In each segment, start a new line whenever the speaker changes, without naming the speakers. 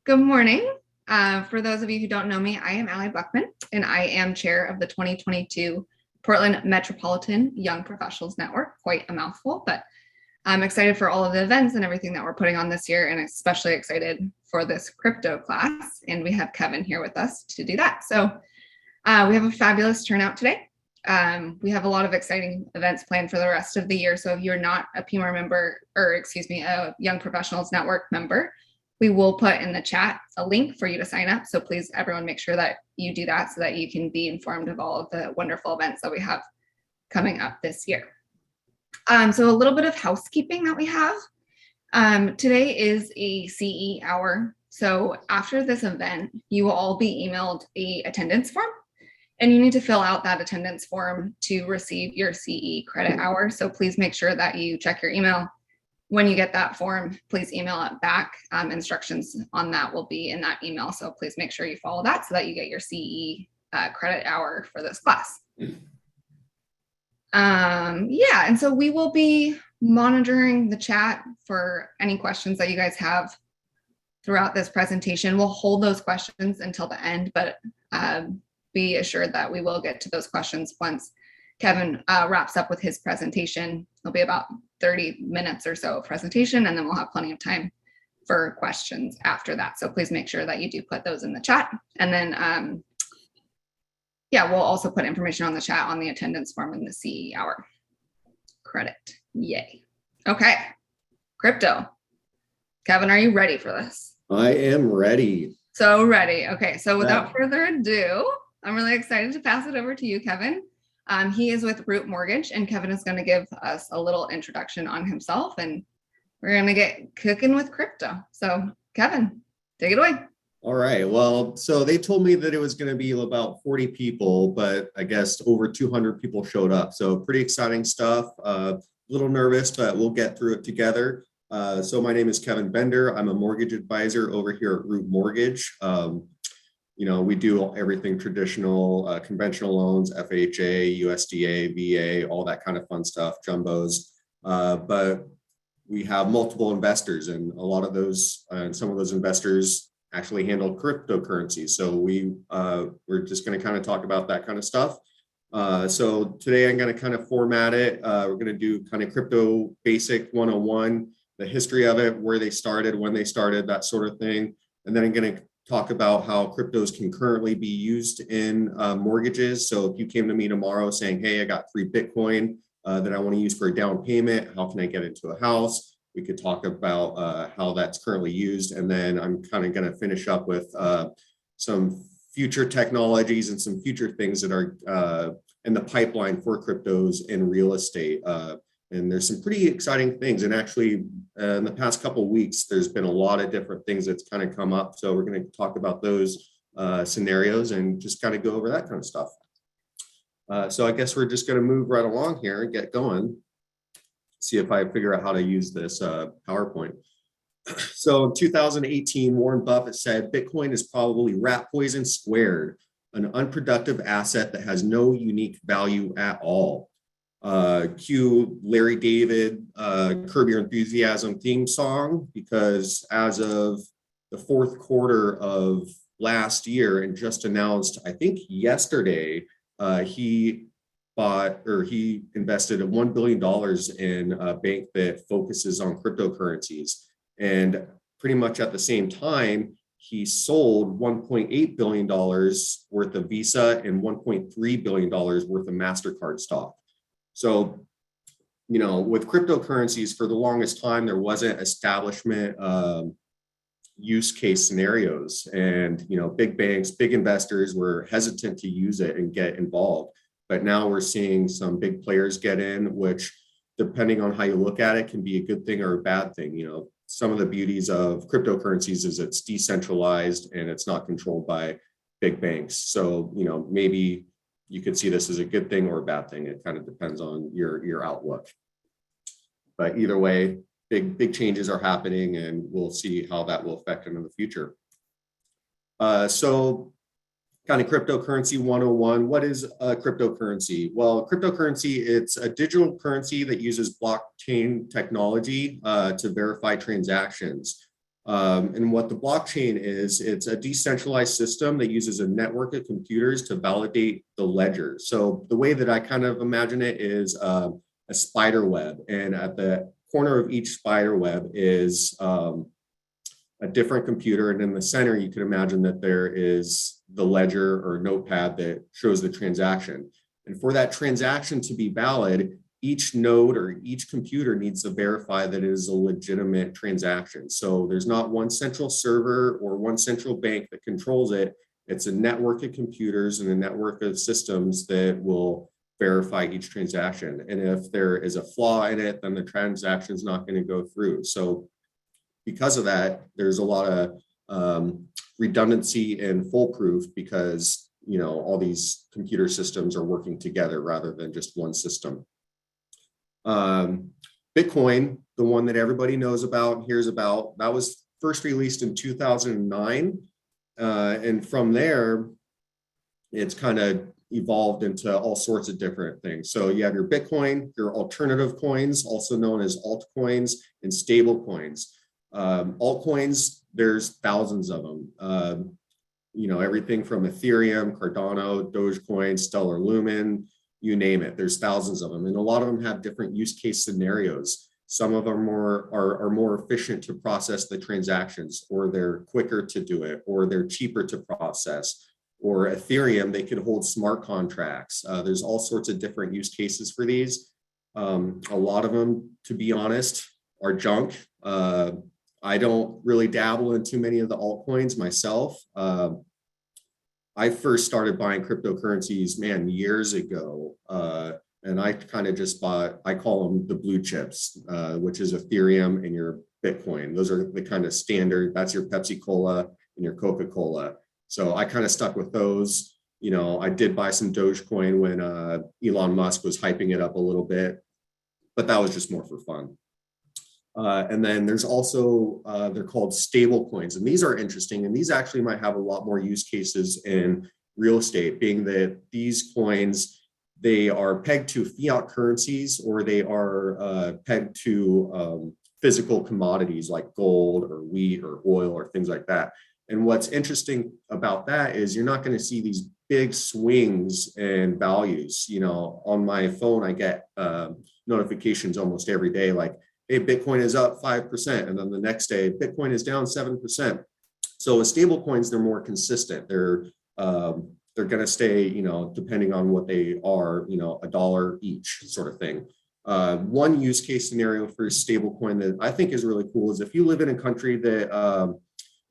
Good morning. For those of you who don't know me, I am Allie Buckman, and I am chair of the 2022 Portland Metropolitan Young Professionals Network. Quite a mouthful, but I'm excited for all of the events and everything that we're putting on this year, and especially excited for this crypto class. And we have Kevin here with us to do that. So we have a fabulous turnout today. We have a lot of exciting events planned for the rest of the year. So if you're not a PMAR member, or excuse me, a Young Professionals Network member, we will put in the chat a link for you to sign up. So please, everyone, make sure that you do that so that you can be informed of all of the wonderful events that we have coming up this year. So a little bit of housekeeping that we have. Today is a CE hour. So after this event, you will all be emailed a attendance form, and you need to fill out that attendance form to receive your CE credit hour. So please make sure that you check your email. When you get that form, please email it back. Instructions on that will be in that email. So please make sure you follow that so that you get your CE credit hour for this class. And so we will be monitoring the chat for any questions that you guys have throughout this presentation. We'll hold those questions until the end, but be assured that we will get to those questions once Kevin wraps up with his presentation. It'll be about 30 minutes or so of presentation, and then we'll have plenty of time for questions after that. So please make sure that you do put those in the chat. And then, we'll also put information on the chat on the attendance form in the CE hour credit. Yay. Okay, crypto. Kevin, are you ready for this?
I am ready.
So ready. Okay, so without further ado, I'm really excited to pass it over to you, Kevin. He is with Root Mortgage, and Kevin is going to give us a little introduction on himself, and we're going to get cooking with crypto. So Kevin, take it away.
All right. Well, so they told me that it was going to be about 40 people, but I guess over 200 people showed up. So pretty exciting stuff. A little nervous, but we'll get through it together. So my name is Kevin Bender. I'm a mortgage advisor over here at Root Mortgage. We do everything traditional, conventional loans, FHA, USDA, VA, all that kind of fun stuff, jumbos. But we have multiple investors, and a lot of those, some of those investors actually handle cryptocurrencies. So we're just going to kind of talk about that kind of stuff. So today I'm going to kind of format it. We're going to do kind of crypto basic 101, the history of it, where they started, when they started, that sort of thing. And then I'm going to talk about how cryptos can currently be used in mortgages. So if you came to me tomorrow saying, hey, I got free Bitcoin that I want to use for a down payment, how can I get into a house? We could talk about how that's currently used. And then I'm kind of going to finish up with some future technologies and some future things that are in the pipeline for cryptos in real estate. And there's some pretty exciting things. And actually, in the past couple of weeks, there's been a lot of different things that's kind of come up. So we're going to talk about those scenarios and just kind of go over that kind of stuff. So I guess we're just going to move right along here and get going. See if I figure out how to use this PowerPoint. So in 2018, Warren Buffett said, Bitcoin is probably rat poison squared, an unproductive asset that has no unique value at all. Cue Larry David, Curb Your Enthusiasm theme song, because as of the fourth quarter of last year and just announced, I think yesterday, he invested $1 billion in a bank that focuses on cryptocurrencies. And pretty much at the same time, he sold $1.8 billion worth of Visa and $1.3 billion worth of MasterCard stock. So, with cryptocurrencies, for the longest time, there wasn't establishment use case scenarios. And, big banks, big investors were hesitant to use it and get involved. But now we're seeing some big players get in, which, depending on how you look at it, can be a good thing or a bad thing. Some of the beauties of cryptocurrencies is it's decentralized and it's not controlled by big banks. So, maybe you could see this as a good thing or a bad thing. It kind of depends on your outlook. But either way, big changes are happening, and we'll see how that will affect them in the future. So kind of cryptocurrency 101. What is a cryptocurrency? Well, cryptocurrency, it's a digital currency that uses blockchain technology to verify transactions. And what the blockchain is, it's a decentralized system that uses a network of computers to validate the ledger. So the way that I kind of imagine it is a spider web. And at the corner of each spider web is a different computer. And in the center, you can imagine that there is the ledger or notepad that shows the transaction. And for that transaction to be valid, each node or each computer needs to verify that it is a legitimate transaction. So there's not one central server or one central bank that controls it. It's a network of computers and a network of systems that will verify each transaction. And if there is a flaw in it, then the transaction is not going to go through. So because of that, there's a lot of redundancy and foolproof because, you know, all these computer systems are working together rather than just one system. Bitcoin, the one that everybody knows about and hears about, that was first released in 2009. And from there, it's kind of evolved into all sorts of different things. So you have your Bitcoin, your alternative coins, also known as altcoins, and stable coins. Altcoins, there's thousands of them. You know, everything from Ethereum, Cardano, Dogecoin, Stellar Lumen, you name it. There's thousands of them, and a lot of them have different use case scenarios. Some of them are more efficient to process the transactions, or they're quicker to do it, or they're cheaper to process. Or Ethereum, they could hold smart contracts. There's all sorts of different use cases for these. A lot of them, to be honest, are junk. I don't really dabble in too many of the altcoins myself. I first started buying cryptocurrencies, man, years ago. And I kind of just bought, I call them the blue chips, which is Ethereum and your Bitcoin. Those are the kind of standard, that's your Pepsi Cola and your Coca-Cola. So I kind of stuck with those. You know, I did buy some Dogecoin when Elon Musk was hyping it up a little bit, but that was just more for fun. And then there's also, they're called stable coins. And these are interesting. And these actually might have a lot more use cases in real estate, being that these coins, they are pegged to fiat currencies, or they are pegged to physical commodities like gold or wheat or oil or things like that. And what's interesting about that is you're not going to see these big swings in values. You know, on my phone, I get notifications almost every day, like, hey, Bitcoin is up 5%. And then the next day, Bitcoin is down 7%. So with stable coins, they're more consistent. They're going to stay, you know, depending on what they are, you know, $1 each sort of thing. One use case scenario for stable coin that I think is really cool is if you live in a country that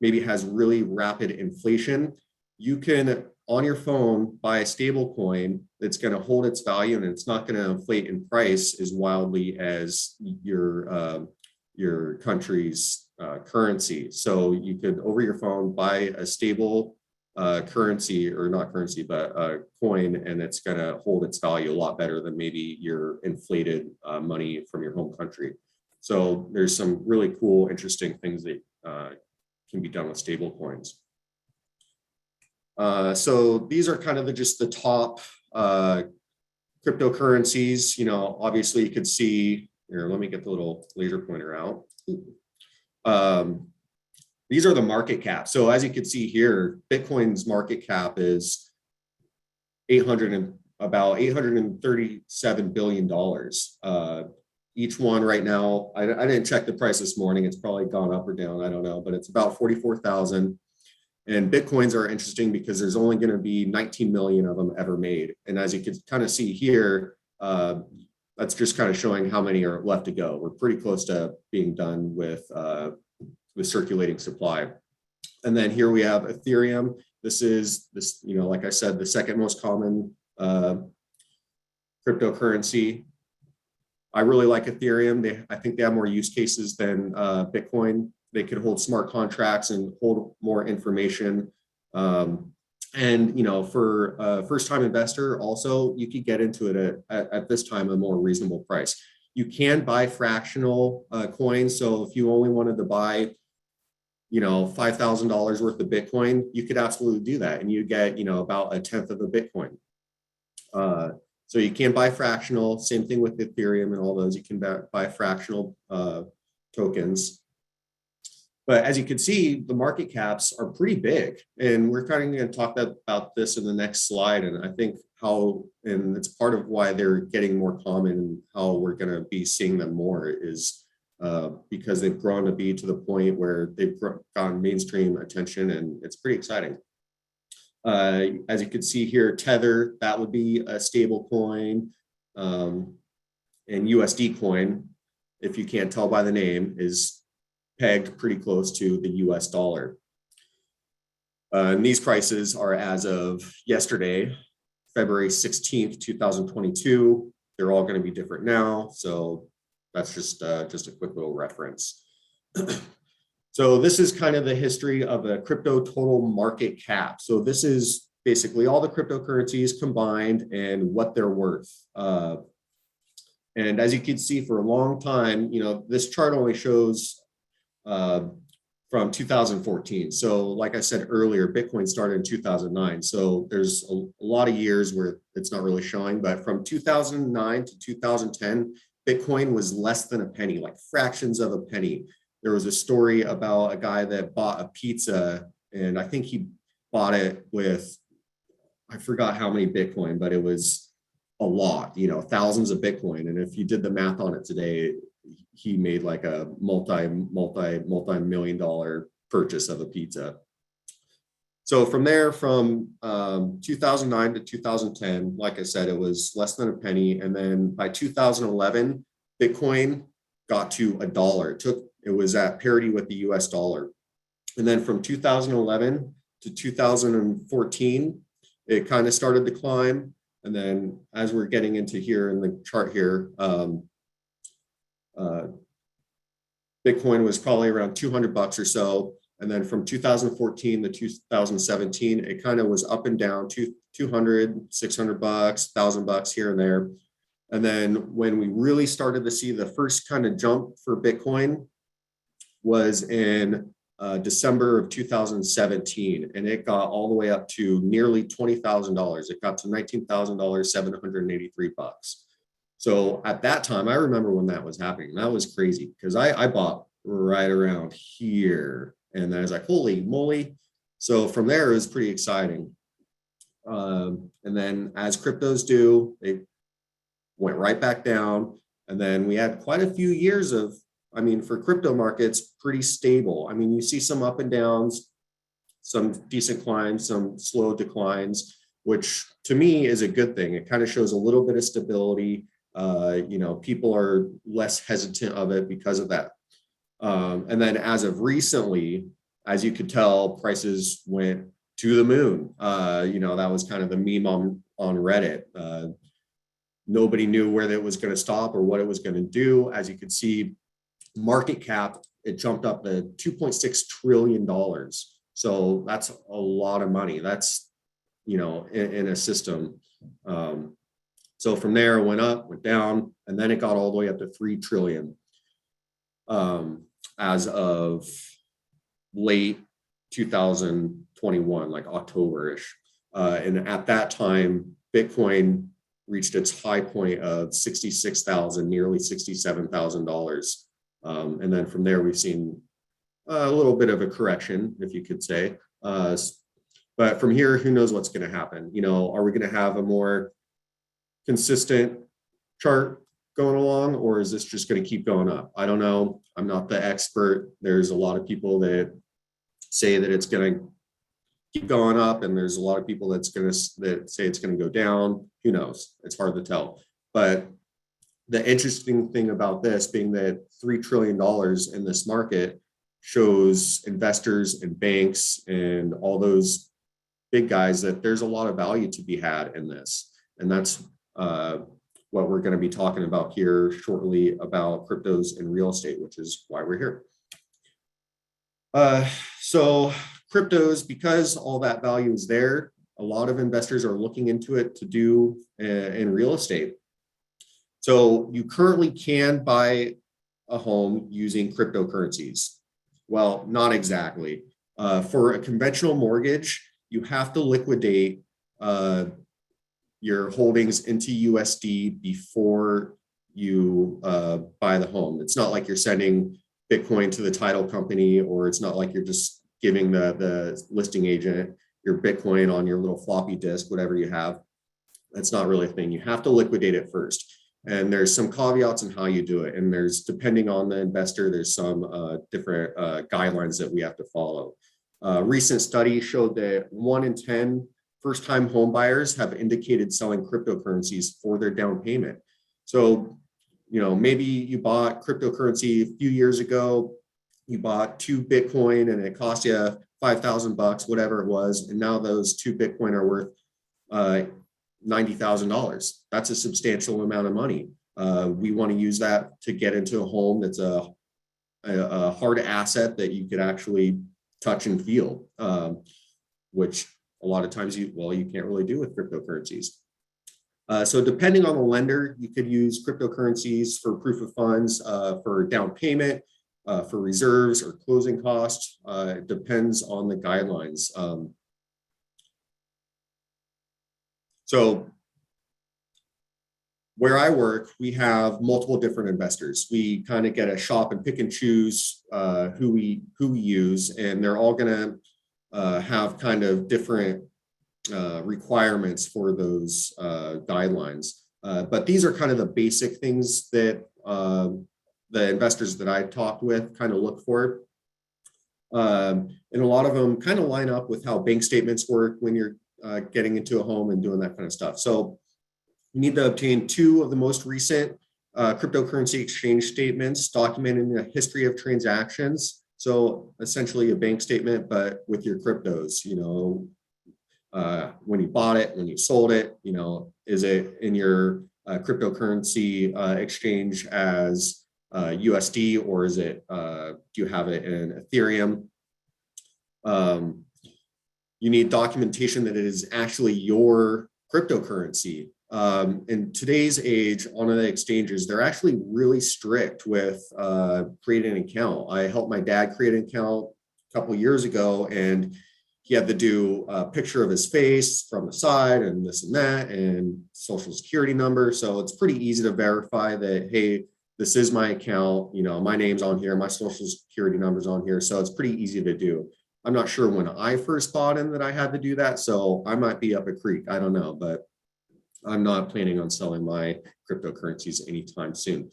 maybe has really rapid inflation, you can, on your phone, buy a stable coin that's going to hold its value and it's not going to inflate in price as wildly as your country's currency. So you could, over your phone, buy a stable currency, or not currency, but a coin, and it's going to hold its value a lot better than maybe your inflated money from your home country. So there's some really cool, interesting things that can be done with stable coins. So these are kind of just the top cryptocurrencies. You know, obviously you could see here, let me get the little laser pointer out. These are the market cap. So as you can see here, Bitcoin's market cap is about $837 billion. Each one right now, I didn't check the price this morning. It's probably gone up or down. I don't know, but it's about 44,000. And Bitcoins are interesting because there's only going to be 19 million of them ever made. And as you can kind of see here, that's just kind of showing how many are left to go. We're pretty close to being done with circulating supply. And then here we have Ethereum. This is, you know, like I said, the second most common cryptocurrency. I really like Ethereum. I think they have more use cases than Bitcoin. They could hold smart contracts and hold more information. And, you know, for a first-time investor, also, you could get into it at this time a more reasonable price. You can buy fractional coins. So if you only wanted to buy, you know, $5,000 worth of Bitcoin, you could absolutely do that. And you get, you know, about 1/10 of a Bitcoin. So you can buy fractional, same thing with Ethereum and all those. You can buy fractional tokens. But as you can see, the market caps are pretty big. And we're kind of going to talk about this in the next slide. And I think and it's part of why they're getting more common and how we're going to be seeing them more is because they've grown to be to the point where they've gotten mainstream attention, and it's pretty exciting. As you can see here, Tether, that would be a stable coin, and USD coin, if you can't tell by the name, is pegged pretty close to the US dollar. And these prices are as of yesterday, February 16th, 2022. They're all going to be different now. So that's just a quick little reference. So this is kind of the history of a crypto total market cap. So this is basically all the cryptocurrencies combined and what they're worth. And as you can see, for a long time, this chart only shows from 2014. So like I said earlier, Bitcoin started in 2009. So there's a lot of years where it's not really showing, but from 2009 to 2010, Bitcoin was less than a penny, like fractions of a penny. There was a story about a guy that bought a pizza, and I think he bought it with, I forgot how many Bitcoin, but it was a lot, thousands of Bitcoin. And if you did the math on it today, he made like a multi-million dollar purchase of a pizza. So from there, from 2009 to 2010, like I said, it was less than a penny. And then by 2011, Bitcoin got to $1. It was at parity with the US dollar. And then from 2011 to 2014, it kind of started to climb. And then as we're getting into here in the chart here, Bitcoin was probably around $200 or so. And then from 2014 to 2017, it kind of was up and down, $200, $600, $1,000 here and there. And then when we really started to see the first kind of jump for Bitcoin was in December of 2017, and it got all the way up to nearly $20,000. It got to $19,783. So at that time, I remember when that was happening. That was crazy because I bought right around here, and I was like, holy moly. So from there, it was pretty exciting. And then as cryptos do, they went right back down. And then we had quite a few years of, for crypto markets, pretty stable. You see some up and downs, some decent climbs, some slow declines, which to me is a good thing. It kind of shows a little bit of stability. People are less hesitant of it because of that. And then as of recently, as you could tell, prices went to the moon. That was kind of the meme on Reddit. Nobody knew where it was going to stop or what it was going to do. As you could see, market cap, it jumped up to $2.6 trillion. So that's a lot of money. That's, in a system. So from there, it went up, went down, and then it got all the way up to 3 trillion as of late 2021, like October-ish. And at that time, Bitcoin reached its high point of $66,000, nearly $67,000. And then from there, we've seen a little bit of a correction, if you could say. But from here, who knows what's going to happen? Are we going to have a more consistent chart going along, or is this just going to keep going up? I don't know. I'm not the expert. There's a lot of people that say that it's going to keep going up, and there's a lot of people that say it's going to go down. Who knows? It's hard to tell. But the interesting thing about this being that $3 trillion in this market shows investors and banks and all those big guys that there's a lot of value to be had in this. And that's what we're going to be talking about here shortly about cryptos and real estate, which is why we're here. So cryptos, because all that value is there, a lot of investors are looking into it to do in real estate. So you currently can buy a home using cryptocurrencies. Well, not exactly. For a conventional mortgage, you have to liquidate your holdings into USD before you buy the home. It's not like you're sending Bitcoin to the title company, or it's not like you're just giving the listing agent your Bitcoin on your little floppy disk, whatever you have. That's not really a thing. You have to liquidate it first. And there's some caveats on how you do it. And there's, depending on the investor, there's some different guidelines that we have to follow. Recent study showed that 1 in 10 first-time home buyers have indicated selling cryptocurrencies for their down payment. So, you know, maybe you bought cryptocurrency a few years ago, you bought 2 Bitcoin and it cost you $5,000, whatever it was. And now those 2 Bitcoin are worth $90,000. That's a substantial amount of money. We want to use that to get into a home that's a hard asset that you could actually touch and feel, which a lot of times you can't really do with cryptocurrencies. So depending on the lender, you could use cryptocurrencies for proof of funds, for down payment, for reserves or closing costs. It depends on the guidelines. So where I work, we have multiple different investors. We kind of get a shop and pick and choose who we use, and they're all going to have kind of different requirements for those guidelines. But these are kind of the basic things that the investors that I talked with kind of look for. And a lot of them kind of line up with how bank statements work when you're getting into a home and doing that kind of stuff. So you need to obtain 2 of the most recent cryptocurrency exchange statements documenting the history of transactions. So essentially a bank statement, but with your cryptos, you know, when you bought it, when you sold it, you know, is it in your cryptocurrency exchange as USD, or is it, do you have it in Ethereum? You need documentation that it is actually your cryptocurrency. In today's age, on the exchanges, they're actually really strict with creating an account. I helped my dad create an account a couple of years ago, and he had to do a picture of his face from the side and this and that and social security number. So it's pretty easy to verify that, hey, this is my account, you know, my name's on here, my social security number's on here. So it's pretty easy to do. I'm not sure when I first bought in that I had to do that. So I might be up a creek. I don't know, but I'm not planning on selling my cryptocurrencies anytime soon.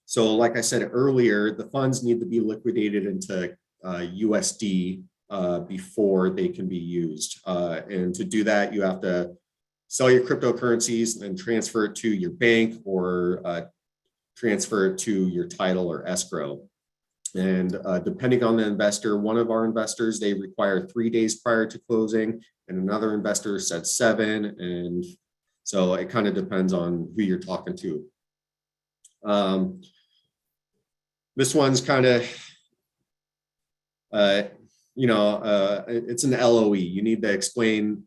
So like I said earlier, the funds need to be liquidated into USD before they can be used. And to do that, you have to sell your cryptocurrencies and transfer it to your bank, or transfer it to your title or escrow. And depending on the investor, one of our investors, they require 3 days prior to closing, and another investor said 7. And so it kind of depends on who you're talking to. This one's kind of, it's an LOE. You need to explain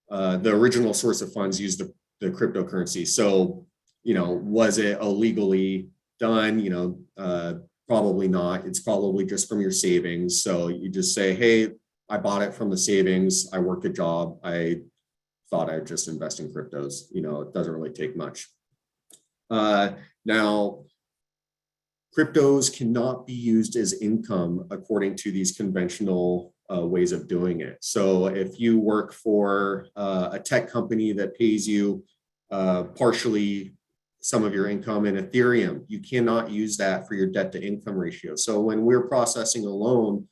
the original source of funds used the cryptocurrency. So, you know, was it illegally done? You know, probably not. It's probably just from your savings. So you just say, hey, I bought it from the savings. I worked a job. I thought I'd just invest in cryptos. You know, it doesn't really take much. Now, cryptos cannot be used as income according to these conventional ways of doing it. So if you work for a tech company that pays you partially some of your income in Ethereum, you cannot use that for your debt to income ratio. So when we're processing a loan,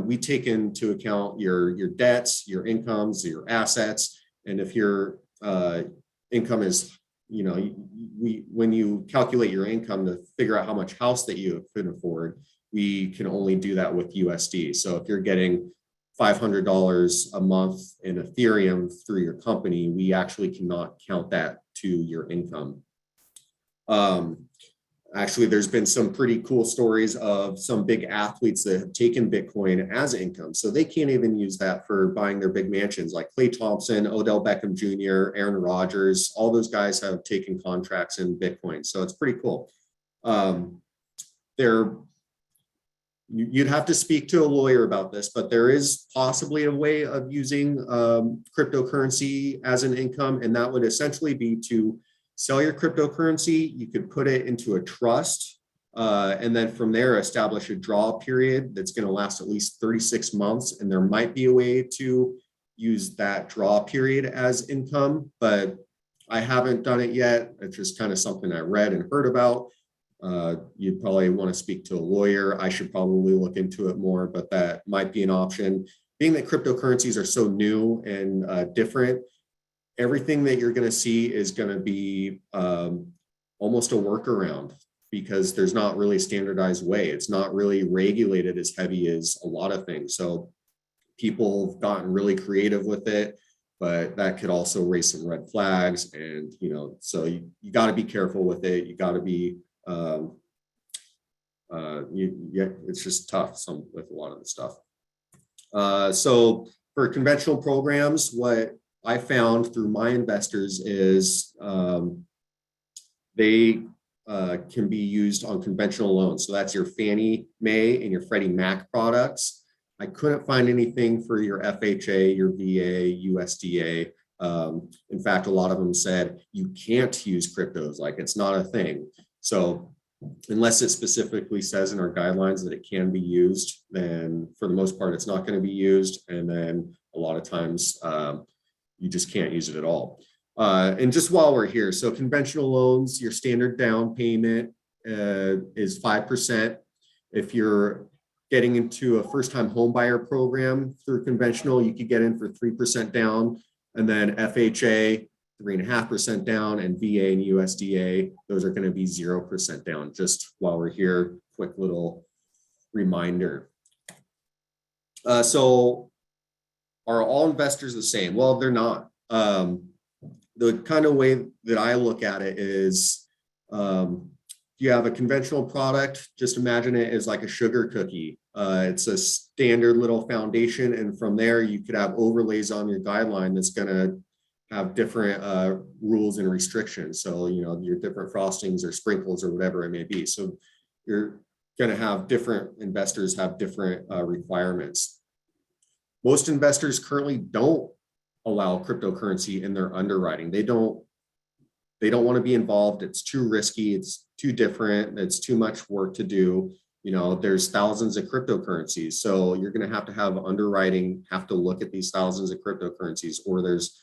we take into account your debts, your incomes, your assets. And if your income is, you know, when you calculate your income to figure out how much house that you can afford, we can only do that with USD. So if you're getting $500 a month in Ethereum through your company, we actually cannot count that to your income. Actually, there's been some pretty cool stories of some big athletes that have taken Bitcoin as income. So they can't even use that for buying their big mansions, like Klay Thompson, Odell Beckham Jr., Aaron Rodgers. All those guys have taken contracts in Bitcoin. So it's pretty cool. You'd have to speak to a lawyer about this, but there is possibly a way of using cryptocurrency as an income, and that would essentially be to sell your cryptocurrency. You could put it into a trust And then from there, establish a draw period that's going to last at least 36 months. And there might be a way to use that draw period as income, but I haven't done it yet. It's just kind of something I read and heard about. You'd probably want to speak to a lawyer. I should probably look into it more, but that might be an option. Being that cryptocurrencies are so new and different, everything that you're going to see is going to be almost a workaround, because there's not really a standardized way. It's not really regulated as heavy as a lot of things. So people have gotten really creative with it, but that could also raise some red flags. And, so you got to be careful with it. You got to be, it's just tough with a lot of the stuff. So for conventional programs, what I found through my investors is they can be used on conventional loans. So that's your Fannie Mae and your Freddie Mac products. I couldn't find anything for your FHA, your VA, USDA. In fact, a lot of them said you can't use cryptos, like it's not a thing. So unless it specifically says in our guidelines that it can be used, then for the most part, it's not going to be used. And then a lot of times you just can't use it at all. And just while we're here, so conventional loans, your standard down payment is 5%. If you're getting into a first-time home buyer program through conventional, you could get in for 3% down, and then FHA, 3.5% down, and VA and USDA, those are going to be 0% down. Just while we're here, quick little reminder. So are all investors the same? Well, they're not. The kind of way that I look at it is, you have a conventional product, just imagine it as like a sugar cookie. It's a standard little foundation, and from there you could have overlays on your guideline that's going to have different rules and restrictions. So, your different frostings or sprinkles or whatever it may be. So you're going to have different investors have different requirements. Most investors currently don't allow cryptocurrency in their underwriting. They don't want to be involved. It's too risky. It's too different. It's too much work to do. There's thousands of cryptocurrencies. So you're going to have underwriting, have to look at these thousands of cryptocurrencies, or there's,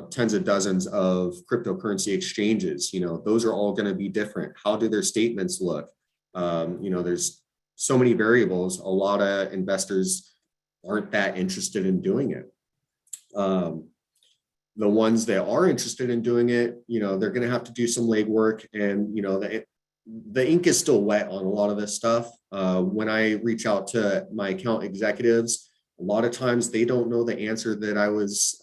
tens of dozens of cryptocurrency exchanges. Those are all going to be different. How do their statements look? There's so many variables. A lot of investors aren't that interested in doing it. The ones that are interested in doing it, they're going to have to do some legwork, and the ink is still wet on a lot of this stuff. When I reach out to my account executives, a lot of times they don't know the answer that I was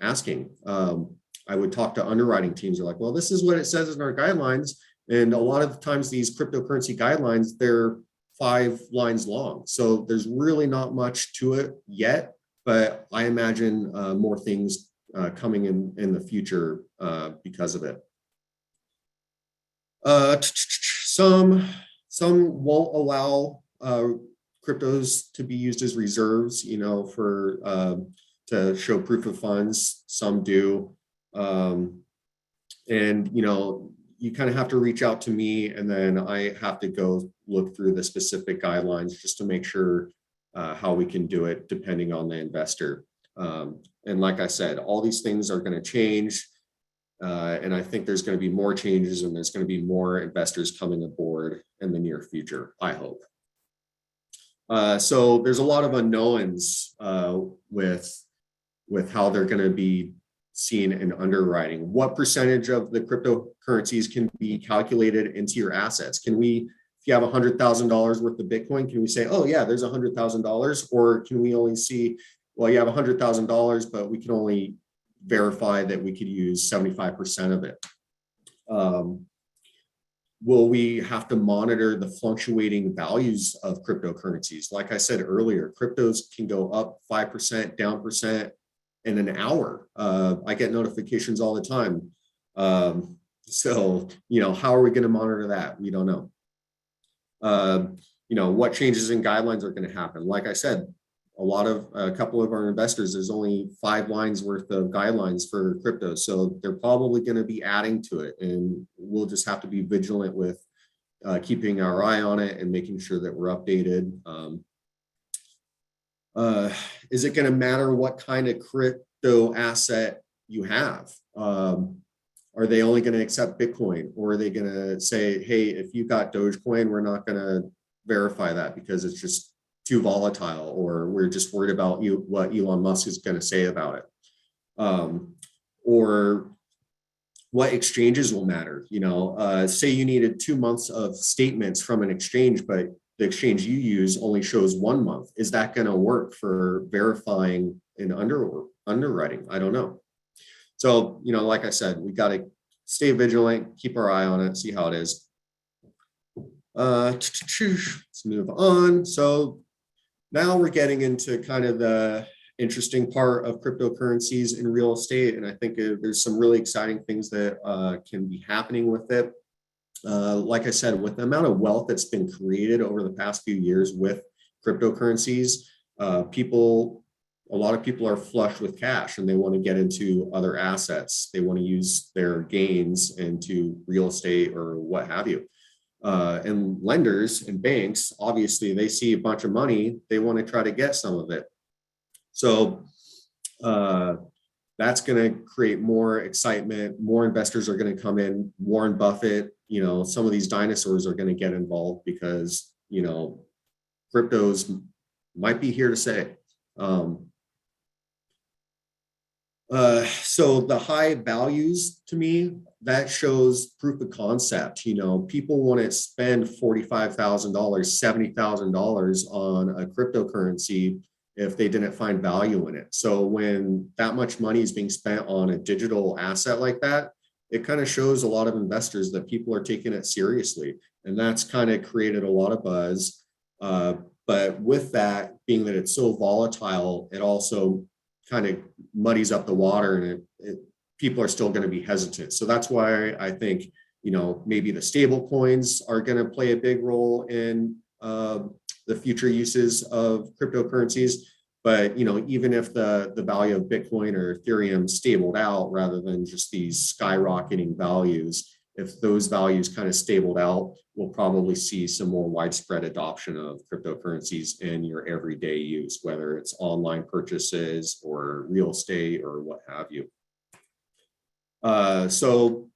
asking. I would talk to underwriting teams. They're like, well, this is what it says in our guidelines. And a lot of times these cryptocurrency guidelines, they're 5 lines long. So there's really not much to it yet, but I imagine more things coming in the future because of it. Some won't allow cryptos to be used as reserves, for to show proof of funds. Some do, and you kind of have to reach out to me, and then I have to go look through the specific guidelines just to make sure how we can do it depending on the investor. And like I said, all these things are going to change. And I think there's going to be more changes, and there's going to be more investors coming aboard in the near future, I hope. So there's a lot of unknowns with how they're going to be seen in underwriting. What percentage of the cryptocurrencies can be calculated into your assets? Can we, if you have $100,000 worth of Bitcoin, can we say, oh yeah, there's $100,000? Or can we only see, well, you have $100,000, but we can only verify that we could use 75% of it? Will we have to monitor the fluctuating values of cryptocurrencies? Like I said earlier, cryptos can go up 5%, down percent in an hour. I get notifications all the time. So, how are we going to monitor that? We don't know. What changes in guidelines are going to happen? Like I said, a couple of our investors, there's only 5 lines worth of guidelines for crypto. So they're probably going to be adding to it, and we'll just have to be vigilant with keeping our eye on it and making sure that we're updated. Is it going to matter what kind of crypto asset you have? Are they only going to accept Bitcoin, or are they going to say, hey, if you got Dogecoin, we're not going to verify that because it's just too volatile, or we're just worried about what Elon Musk is going to say about it? Or what exchanges will matter? Say you needed 2 months of statements from an exchange, but the exchange you use only shows 1 month. Is that going to work for verifying in underwriting? I don't know. So, like I said, we got to stay vigilant, keep our eye on it, see how it is. Let's move on. So now we're getting into kind of the interesting part of cryptocurrencies in real estate. And I think there's some really exciting things that can be happening with it. Like I said, with the amount of wealth that's been created over the past few years with cryptocurrencies, a lot of people are flush with cash and they want to get into other assets. They want to use their gains into real estate or what have you. And lenders and banks, obviously, they see a bunch of money. They want to try to get some of it. So that's going to create more excitement. More investors are going to come in. Warren Buffett, some of these dinosaurs are going to get involved because, cryptos might be here to stay. So the high values, to me, that shows proof of concept. People want to spend $45,000, $70,000 on a cryptocurrency if they didn't find value in it. So when that much money is being spent on a digital asset like that, it kind of shows a lot of investors that people are taking it seriously. And that's kind of created a lot of buzz. But with that, being that it's so volatile, it also kind of muddies up the water, and people are still going to be hesitant. So that's why I think, maybe the stable coins are going to play a big role in the future uses of cryptocurrencies. But, even if the value of Bitcoin or Ethereum stabled out rather than just these skyrocketing values, if those values kind of stabled out, we'll probably see some more widespread adoption of cryptocurrencies in your everyday use, whether it's online purchases or real estate or what have you. So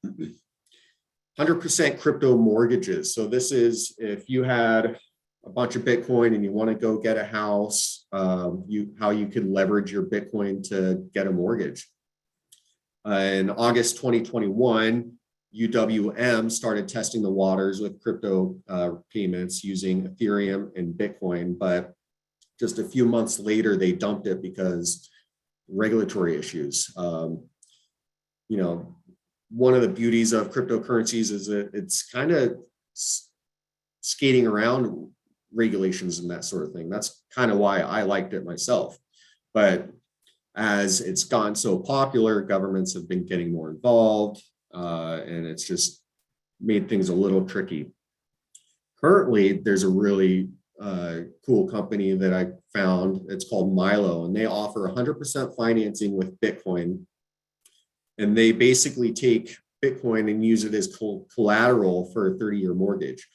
100% crypto mortgages. So this is if you had a bunch of Bitcoin and you want to go get a house, how you could leverage your Bitcoin to get a mortgage. In August 2021, UWM started testing the waters with crypto payments using Ethereum and Bitcoin, but just a few months later, they dumped it because regulatory issues. One of the beauties of cryptocurrencies is that it's kind of skating around regulations and that sort of thing. That's kind of why I liked it myself. But as it's gotten so popular, governments have been getting more involved. And it's just made things a little tricky. Currently, there's a really cool company that I found. It's called Milo, and they offer 100% financing with Bitcoin. And they basically take Bitcoin and use it as collateral for a 30-year mortgage.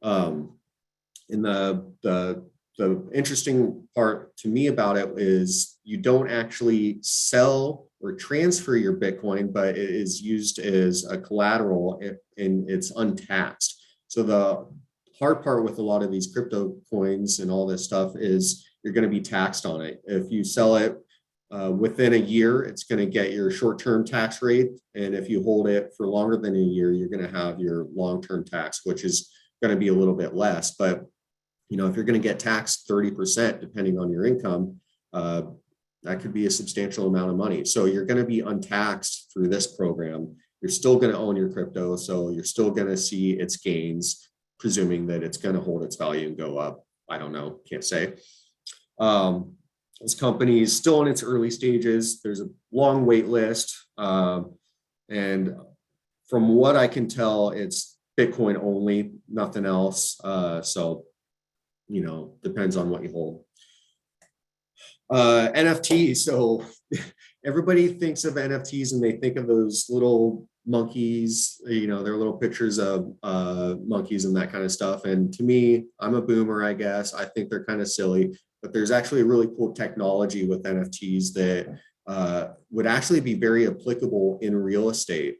And the interesting part to me about it is you don't actually sell or transfer your Bitcoin, but it is used as a collateral and it's untaxed. So the hard part with a lot of these crypto coins and all this stuff is you're going to be taxed on it. If you sell it within a year, it's going to get your short-term tax rate. And if you hold it for longer than a year, you're going to have your long-term tax, which is going to be a little bit less. But if you're going to get taxed 30%, depending on your income, that could be a substantial amount of money. So you're going to be untaxed through this program. You're still going to own your crypto. So you're still going to see its gains, presuming that it's going to hold its value and go up. I don't know, can't say. This company is still in its early stages. There's a long wait list. And from what I can tell, it's Bitcoin only, nothing else. So, depends on what you hold. NFTs. So everybody thinks of NFTs and they think of those little monkeys, they're little pictures of monkeys and that kind of stuff. And to me, I'm a boomer, I guess. I think they're kind of silly, but there's actually a really cool technology with NFTs that would actually be very applicable in real estate.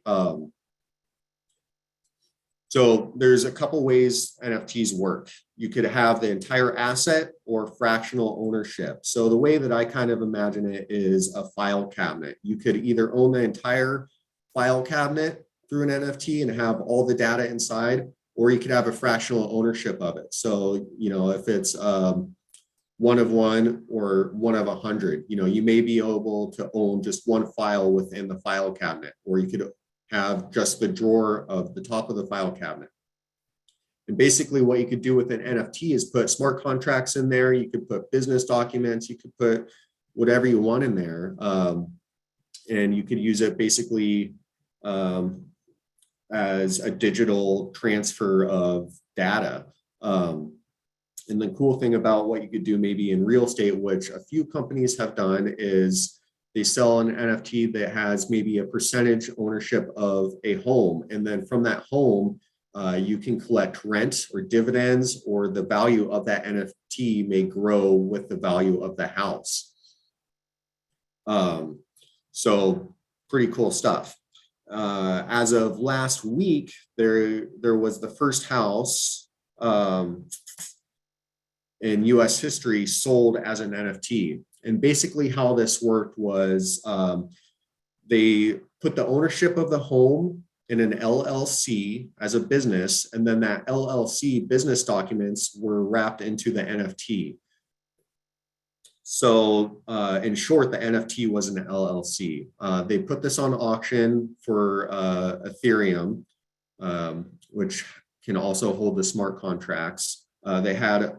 So there's a couple ways NFTs work. You could have the entire asset or fractional ownership. So the way that I kind of imagine it is a file cabinet. You could either own the entire file cabinet through an NFT and have all the data inside, or you could have a fractional ownership of it. So, if it's one of one or one of 100, you may be able to own just one file within the file cabinet, or you could have just the drawer of the top of the file cabinet. And basically what you could do with an NFT is put smart contracts in there. You could put business documents, you could put whatever you want in there. And you could use it basically as a digital transfer of data. And the cool thing about what you could do maybe in real estate, which a few companies have done, is they sell an NFT that has maybe a percentage ownership of a home. And then from that home, you can collect rent or dividends, or the value of that NFT may grow with the value of the house. So pretty cool stuff. As of last week, there was the first house in US history sold as an NFT. And basically how this worked was they put the ownership of the home in an LLC as a business, and then that LLC business documents were wrapped into the NFT. So in short, the NFT was an LLC. They put this on auction for Ethereum, which can also hold the smart contracts. They had a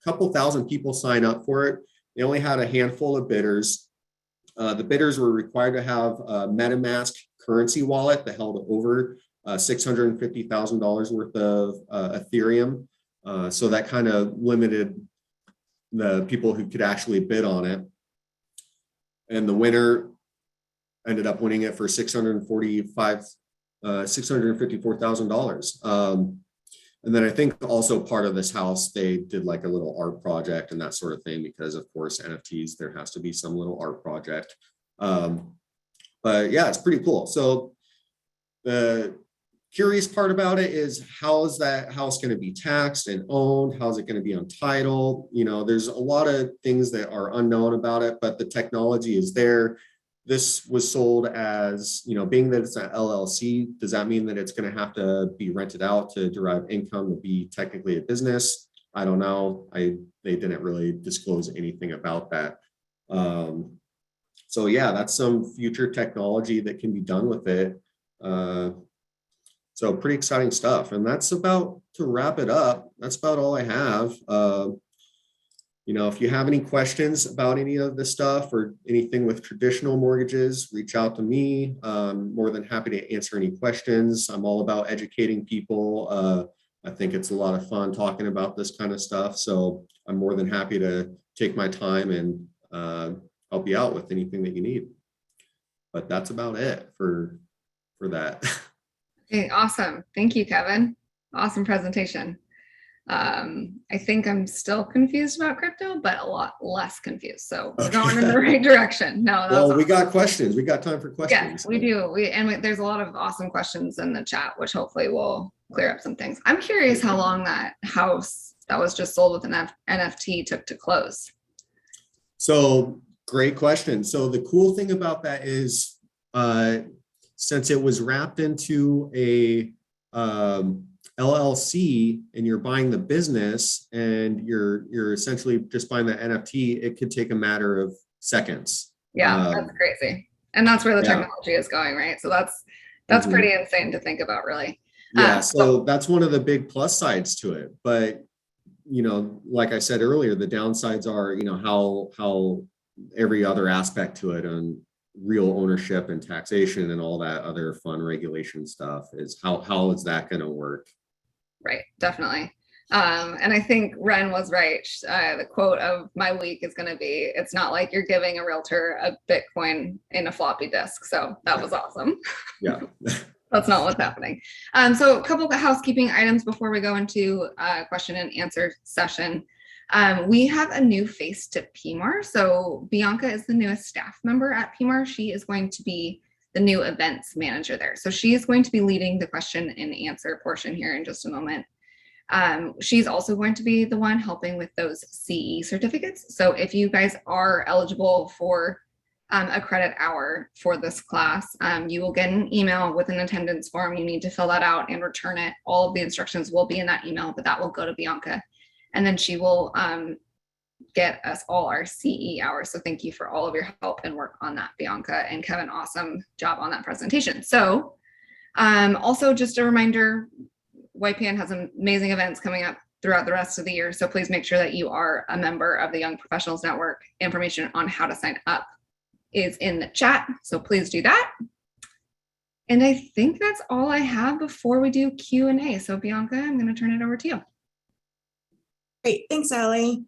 couple thousand people sign up for it. They only had a handful of bidders. The bidders were required to have a MetaMask currency wallet that held over $650,000 worth of Ethereum. So that kind of limited the people who could actually bid on it. And the winner ended up winning it for $654,000. And then I think also part of this house, they did like a little art project and that sort of thing, because of course, NFTs, there has to be some little art project. But yeah, it's pretty cool. So the curious part about it is, how is that house going to be taxed and owned? How is it going to be untitled? There's a lot of things that are unknown about it, but the technology is there. This was sold as, being that it's an LLC, does that mean that it's going to have to be rented out to derive income to be technically a business? I don't know. They didn't really disclose anything about that. So yeah, that's some future technology that can be done with it. So pretty exciting stuff. And that's about to wrap it up. That's about all I have. If you have any questions about any of this stuff or anything with traditional mortgages, reach out to me. I'm more than happy to answer any questions. I'm all about educating people. I think it's a lot of fun talking about this kind of stuff. So I'm more than happy to take my time and help you out with anything that you need. But that's about it for that.
Okay, awesome. Thank you, Kevin. Awesome presentation. I think I'm still confused about crypto, but a lot less confused. So we're going in the right direction. No, that's
well, we
awesome.
got questions. We got time for questions.
Yes, we do. There's a lot of awesome questions in the chat, which hopefully will clear up some things. I'm curious how long that house that was just sold with an NFT took to close.
So great question. So the cool thing about that is, since it was wrapped into a LLC and you're buying the business and you're essentially just buying the NFT, it could take a matter of seconds.
Yeah, that's crazy. And that's where the technology is going, right? So that's pretty insane to think about, really.
Yeah, so that's one of the big plus sides to it. But, like I said earlier, the downsides are, how every other aspect to it and real ownership and taxation and all that other fun regulation stuff is how is that going to work?
Right, definitely. And I think Ren was right. The quote of my week is going to be, it's not like you're giving a realtor a Bitcoin in a floppy disk. So that was awesome.
Yeah.
That's not what's happening. So a couple of housekeeping items before we go into question and answer session. We have a new face to PMAR. So Bianca is the newest staff member at PMAR. She is going to be the new events manager there. So she is going to be leading the question and answer portion here in just a moment. She's also going to be the one helping with those CE certificates. So if you guys are eligible for a credit hour for this class, you will get an email with an attendance form. You need to fill that out and return it. All of the instructions will be in that email, but that will go to Bianca. And then she will get us all our CE hours. So thank you for all of your help and work on that, Bianca and Kevin. Awesome job on that presentation. So also just a reminder, YPN has amazing events coming up throughout the rest of the year. So please make sure that you are a member of the Young Professionals Network. Information on how to sign up is in the chat. So please do that. And I think that's all I have before we do Q&A. So Bianca, I'm going to turn it over to you.
Great, thanks, Allie.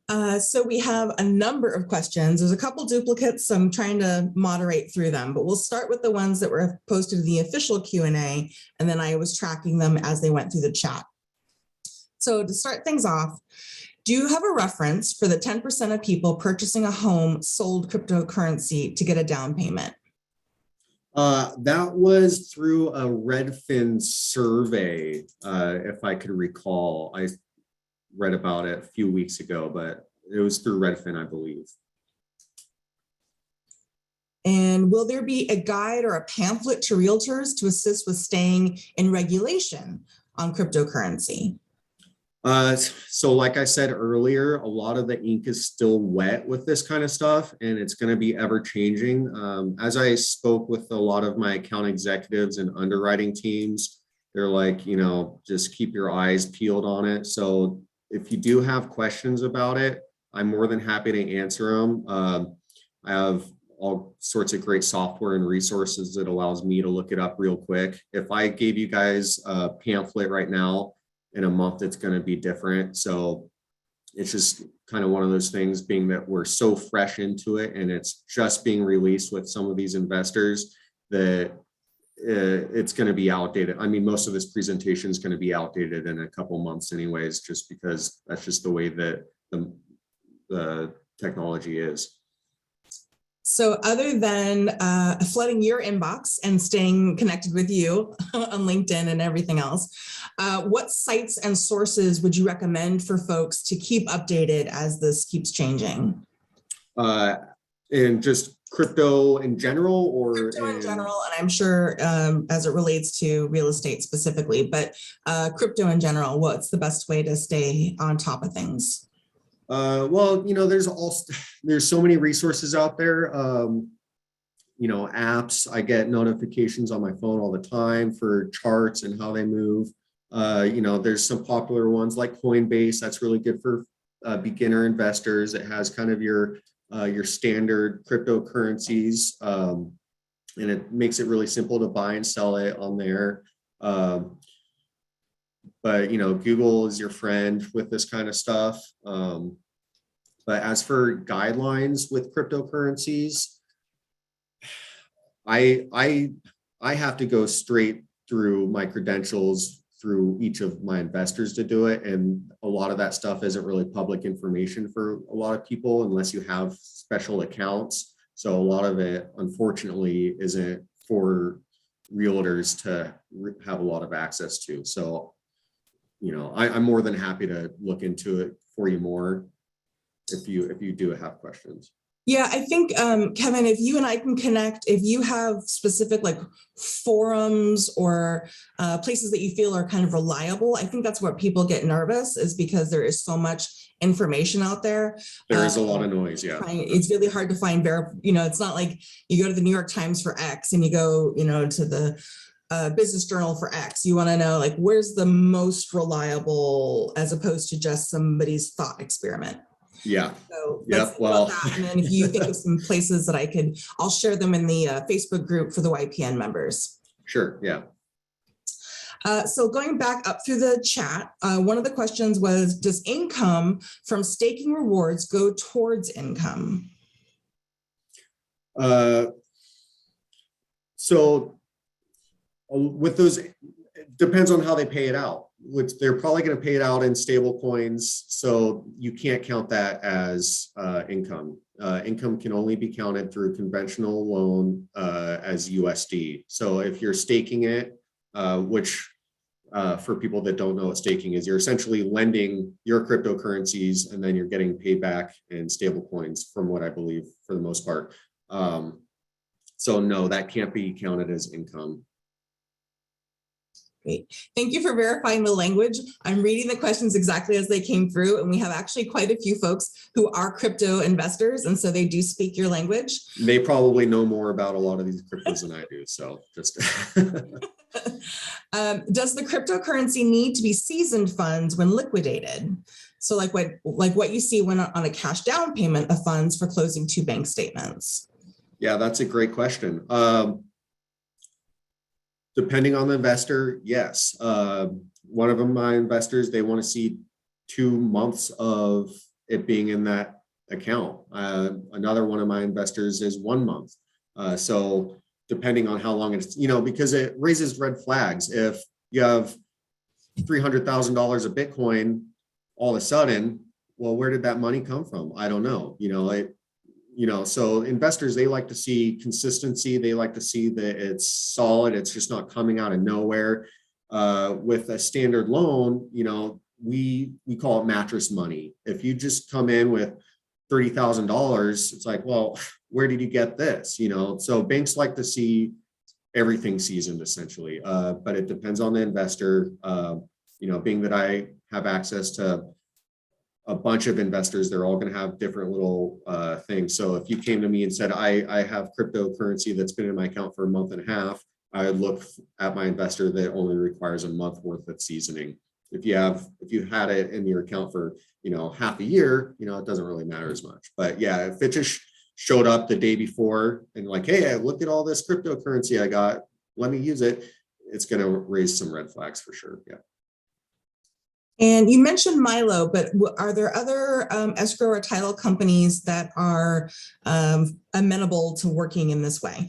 So we have a number of questions. There's a couple duplicates, so I'm trying to moderate through them, but we'll start with the ones that were posted in the official Q&A, and then I was tracking them as they went through the chat. So to start things off, do you have a reference for the 10% of people purchasing a home sold cryptocurrency to get a down payment?
That was through a Redfin survey, if I could recall. I read about it a few weeks ago, but it was through Redfin, I believe.
And will there be a guide or a pamphlet to realtors to assist with staying in regulation on cryptocurrency?
So like I said earlier, a lot of the ink is still wet with this kind of stuff, and it's going to be ever changing. As I spoke with a lot of my account executives and underwriting teams, they're like, you know, just keep your eyes peeled on it. So if you do have questions about it, I'm more than happy to answer them. I have all sorts of great software and resources that allows me to look it up real quick. If I gave you guys a pamphlet right now, in a month, it's going to be different. So it's just kind of one of those things, being that we're so fresh into it and it's just being released with some of these investors, that it's going to be outdated. I mean, most of this presentation is going to be outdated in a couple months anyways, just because that's just the way that the technology is.
So other than flooding your inbox and staying connected with you on LinkedIn and everything else, what sites and sources would you recommend for folks to keep updated as this keeps changing?
And just crypto in general, or
crypto in general, and I'm sure as it relates to real estate specifically, but crypto in general, what's the best way to stay on top of things?
Well, you know, there's so many resources out there. You know, apps, I get notifications on my phone all the time for charts and how they move. You know, there's some popular ones like Coinbase. That's really good for beginner investors. It has kind of your standard cryptocurrencies, and it makes it really simple to buy and sell it on there. But, you know, Google is your friend with this kind of stuff. But as for guidelines with cryptocurrencies, I have to go straight through my credentials through each of my investors to do it. And a lot of that stuff isn't really public information for a lot of people unless you have special accounts. So a lot of it, unfortunately, isn't for realtors to have a lot of access to. So, you know, I'm more than happy to look into it for you more if you do have questions.
Yeah, I think, Kevin, if you and I can connect, if you have specific like forums or places that you feel are kind of reliable, I think that's what people get nervous, is because there is so much information out there.
There is a lot of noise, yeah.
It's really hard to find, you know, it's not like you go to the New York Times for X and you go, you know, to the Business Journal for X. You want to know, like, where's the most reliable, as opposed to just somebody's thought experiment.
Yeah.
So
yep. Well,
and then if you think of some places that I'll share them in the Facebook group for the YPN members.
Sure. Yeah.
So going back up through the chat, one of the questions was, does income from staking rewards go towards income?
So with those, it depends on how they pay it out, which they're probably going to pay it out in stable coins. So you can't count that as income. Income can only be counted through conventional loan as USD. So if you're staking it, which for people that don't know what staking is, you're essentially lending your cryptocurrencies and then you're getting paid back in stable coins, from what I believe for the most part. So no, that can't be counted as income.
Great. Thank you for verifying the language. I'm reading the questions exactly as they came through, and we have actually quite a few folks who are crypto investors, and so they do speak your language.
They probably know more about a lot of these cryptos than I do, so just.
Does the cryptocurrency need to be seasoned funds when liquidated? So like what you see when on a cash down payment of funds for closing 2 bank statements?
Yeah, that's a great question. Depending on the investor, yes. One of my investors, they want to see 2 months of it being in that account. Another one of my investors is 1 month. So depending on how long it's, because it raises red flags. If you have $300,000 of Bitcoin all of a sudden, well, where did that money come from? I don't know. So investors, they like to see consistency. They like to see that it's solid. It's just not coming out of nowhere. With a standard loan, we call it mattress money. If you just come in with $30,000, it's like, well, where did you get this? So banks like to see everything seasoned essentially, but it depends on the investor. Being that I have access to a bunch of investors, they're all going to have different little things. So if you came to me and said, I have cryptocurrency that's been in my account for a month and a half, I would look at my investor that only requires a month worth of seasoning. If you had it in your account for, half a year, it doesn't really matter as much. But yeah, if it just showed up the day before and like, hey, look at all this cryptocurrency I got, let me use it, it's going to raise some red flags for sure. Yeah.
And you mentioned Milo, but are there other escrow or title companies that are amenable to working in this way?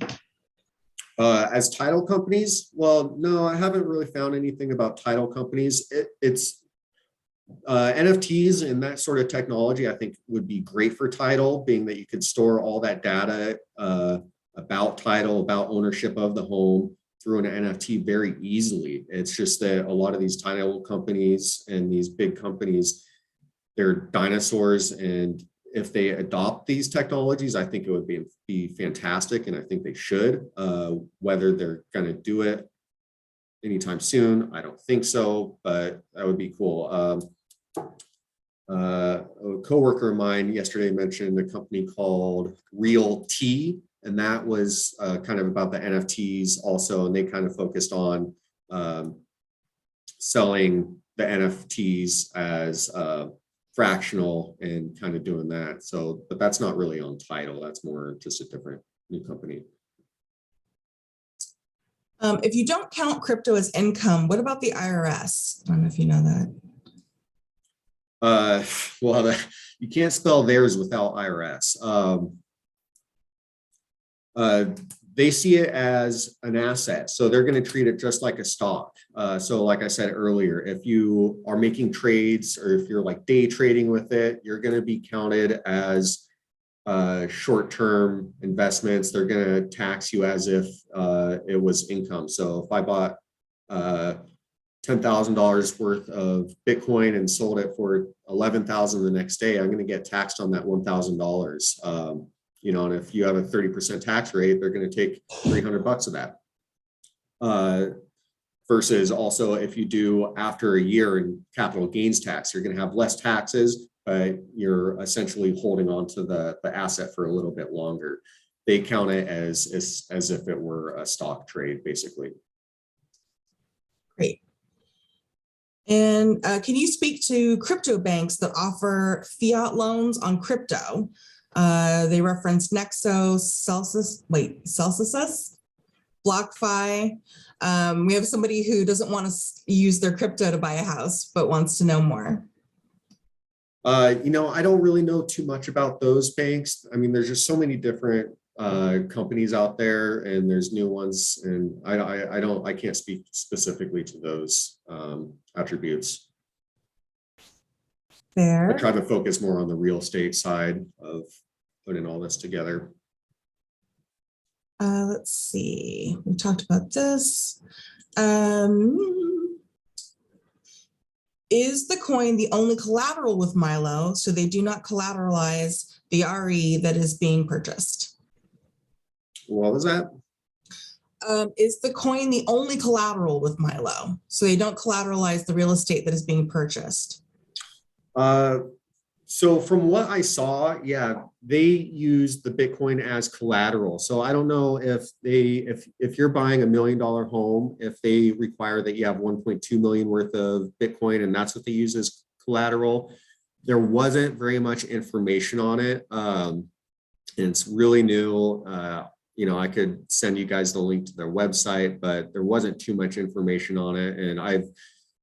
As title companies, well, no, I haven't really found anything about title companies. It's NFTs and that sort of technology, I think would be great for title, being that you could store all that data about title, about ownership of the home through an NFT very easily. It's just that a lot of these title companies and these big companies, they're dinosaurs. And if they adopt these technologies, I think it would be fantastic. And I think they should. Whether they're going to do it anytime soon, I don't think so, but that would be cool. A coworker of mine yesterday mentioned a company called Real T, and that was kind of about the NFTs also, and they kind of focused on selling the NFTs as fractional and kind of doing that. So, but that's not really on title. That's more just a different new company.
If you don't count crypto as income, what about the IRS? I don't know if you know that.
Well, you can't spell theirs without IRS. They see it as an asset, so they're going to treat it just like a stock. So like I said earlier, if you are making trades or if you're like day trading with it, you're going to be counted as short-term investments. They're going to tax you as if it was income. So if I bought $10,000 worth of Bitcoin and sold it for $11,000 the next day, I'm going to get taxed on that $1,000. And if you have a 30% tax rate, they're going to take $300 of that. Versus also if you do after a year in capital gains tax, you're going to have less taxes, but you're essentially holding on to the asset for a little bit longer. They count it as if it were a stock trade, basically.
Great. And can you speak to crypto banks that offer fiat loans on crypto? They reference Nexo, Celsius, BlockFi. We have somebody who doesn't want to use their crypto to buy a house, but wants to know more.
You know, I don't really know too much about those banks. I mean, there's just so many different companies out there, and there's new ones, and I can't speak specifically to those attributes.
Fair.
I try to focus more on the real estate side of putting all this together.
Let's see. We talked about this. Is the coin the only collateral with Milo, so they do not collateralize the RE that is being purchased?
What was that?
Is the coin the only collateral with Milo, so they don't collateralize the real estate that is being purchased?
So from what I saw, yeah, they use the Bitcoin as collateral. So I don't know if you're buying $1 million home, if they require that you have 1.2 million worth of Bitcoin, and that's what they use as collateral. There wasn't very much information on it. And it's really new. You know, I could send you guys the link to their website, but there wasn't too much information on it. And I've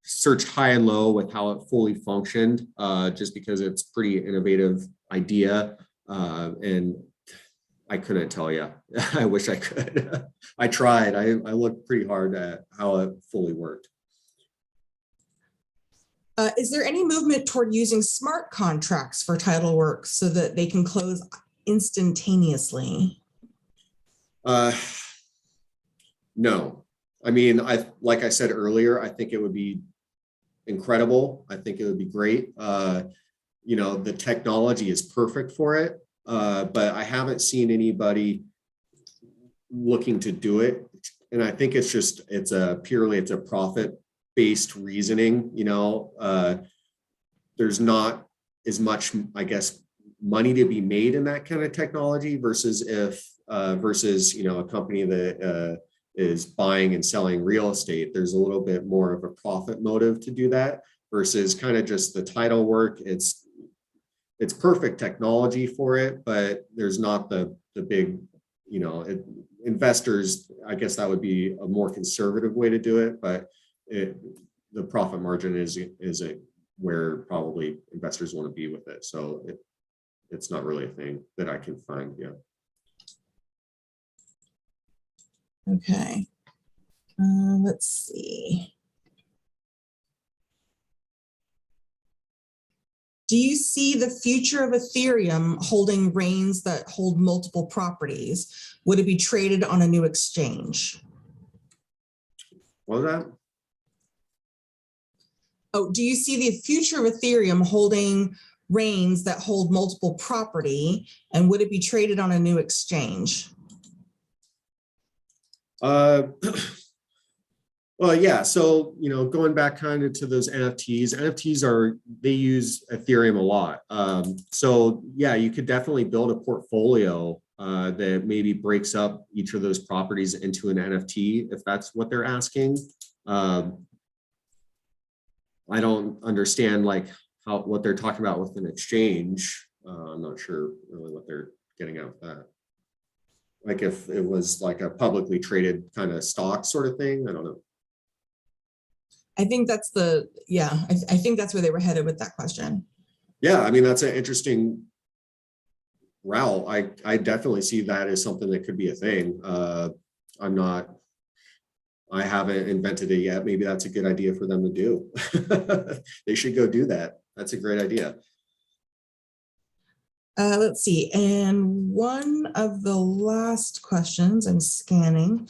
searched high and low with how it fully functioned, just because it's a pretty innovative idea. And I couldn't tell you. I wish I could. I tried. I looked pretty hard at how it fully worked.
Is there any movement toward using smart contracts for title work so that they can close instantaneously?
No. I mean, like I said earlier, I think it would be incredible. I think it would be great. You know, the technology is perfect for it, but I haven't seen anybody looking to do it. And I think it's a profit-based reasoning. You know, there's not as much, I guess, money to be made in that kind of technology versus you know, a company that is buying and selling real estate. There's a little bit more of a profit motive to do that versus kind of just the title work. It's perfect technology for it, but there's not the big, you know, investors, I guess that would be a more conservative way to do it, but the profit margin is where probably investors want to be with it. So it's not really a thing that I can find yet.
Okay. Let's see. Do you see the future of Ethereum holding reigns that hold multiple properties? Would it be traded on a new exchange?
What was that?
Oh, do you see the future of Ethereum holding reigns that hold multiple property, and would it be traded on a new exchange?
Well, yeah. So, you know, going back kind of to those NFTs, they use Ethereum a lot. So yeah, you could definitely build a portfolio that maybe breaks up each of those properties into an NFT if that's what they're asking. I don't understand like what they're talking about with an exchange. I'm not sure really what they're getting at with that. Like if it was like a publicly traded kind of stock sort of thing, I don't know.
I think that's I think that's where they were headed with that question.
Yeah, I mean, that's an interesting route. I definitely see that as something that could be a thing. I haven't invented it yet. Maybe that's a good idea for them to do. They should go do that. That's a great idea.
Let's see. And one of the last questions, I'm scanning.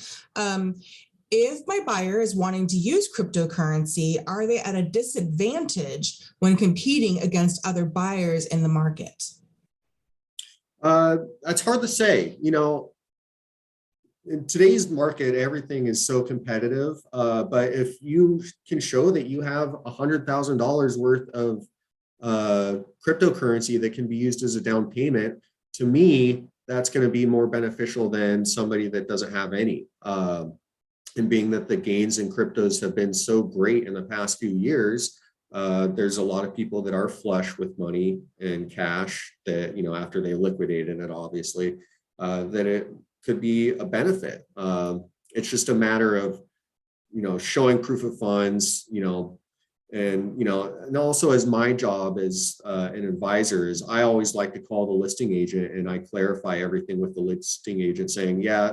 If my buyer is wanting to use cryptocurrency, are they at a disadvantage when competing against other buyers in the market?
That's hard to say. You know, in today's market, everything is so competitive. But if you can show that you have $100,000 worth of cryptocurrency that can be used as a down payment, to me, that's going to be more beneficial than somebody that doesn't have any. And being that the gains in cryptos have been so great in the past few years, there's a lot of people that are flush with money and cash that, you know, after they liquidated it, obviously, that it could be a benefit. it's just a matter of, showing proof of funds, and also as my job as an advisor is I always like to call the listing agent and I clarify everything with the listing agent saying, yeah,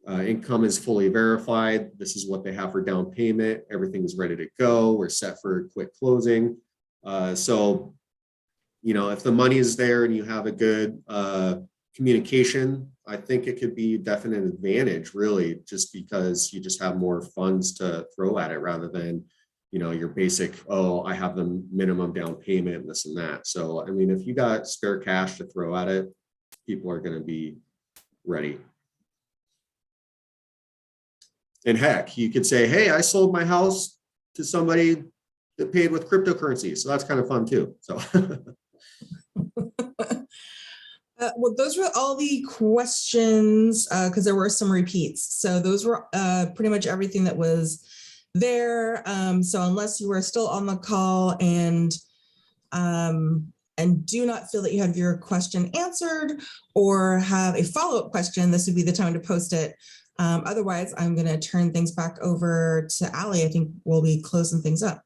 income is fully verified. This is what they have for down payment. Everything is ready to go. We're set for a quick closing. So, if the money is there and you have a good communication, I think it could be definite advantage, really, just because you just have more funds to throw at it rather than, your basic, oh, I have the minimum down payment and this and that. So, I mean, if you got spare cash to throw at it, people are going to be ready. And heck, you could say, hey, I sold my house to somebody that paid with cryptocurrencies. So that's kind of fun too. So.
Well, those were all the questions because there were some repeats. So those were pretty much everything that was there. So unless you are still on the call and do not feel that you have your question answered or have a follow-up question, this would be the time to post it. Otherwise, I'm going to turn things back over to Allie. I think we'll be closing things up.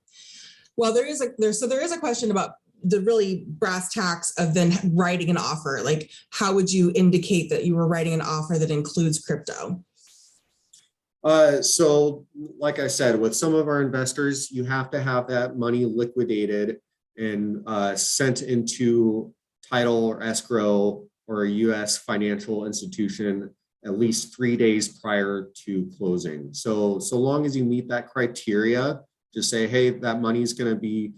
Well, there is a question about the really brass tacks of then writing an offer. Like, how would you indicate that you were writing an offer that includes crypto?
So like I said, with some of our investors, you have to have that money liquidated and sent into title or escrow or a U.S. financial institution at least 3 days prior to closing. So long as you meet that criteria, just say, hey, that money is going to be,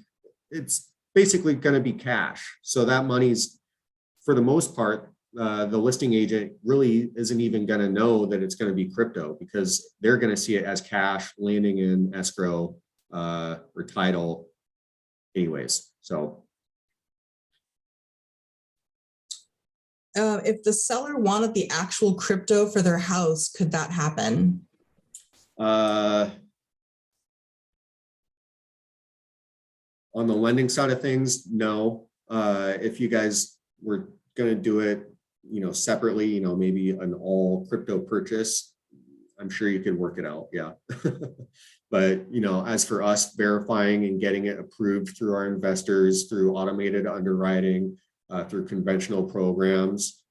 it's basically going to be cash. So that money's, for the most part, the listing agent really isn't even going to know that it's going to be crypto because they're going to see it as cash landing in escrow or title anyways. So
if the seller wanted the actual crypto for their house, could that happen?
On the lending side of things, no. If you guys were going to do it, separately, maybe an all crypto purchase, I'm sure you could work it out. Yeah. But, as for us verifying and getting it approved through our investors, through automated underwriting, through conventional programs,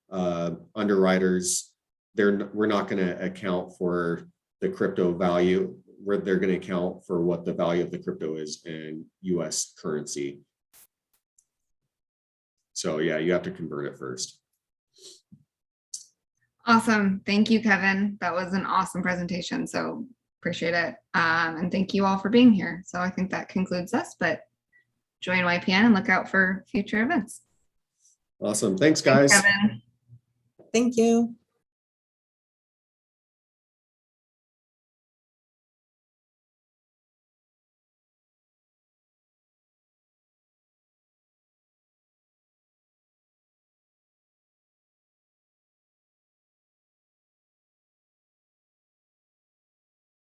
underwriters, we're not going to account for the crypto value, where they're going to account for what the value of the crypto is in US currency. So yeah, you have to convert it first.
Awesome. Thank you, Kevin. That was an awesome presentation. So appreciate it. And thank you all for being here. So I think that concludes us, but join YPN and look out for future events.
Awesome. Thanks, guys.
Thanks, Kevin.
Thank you.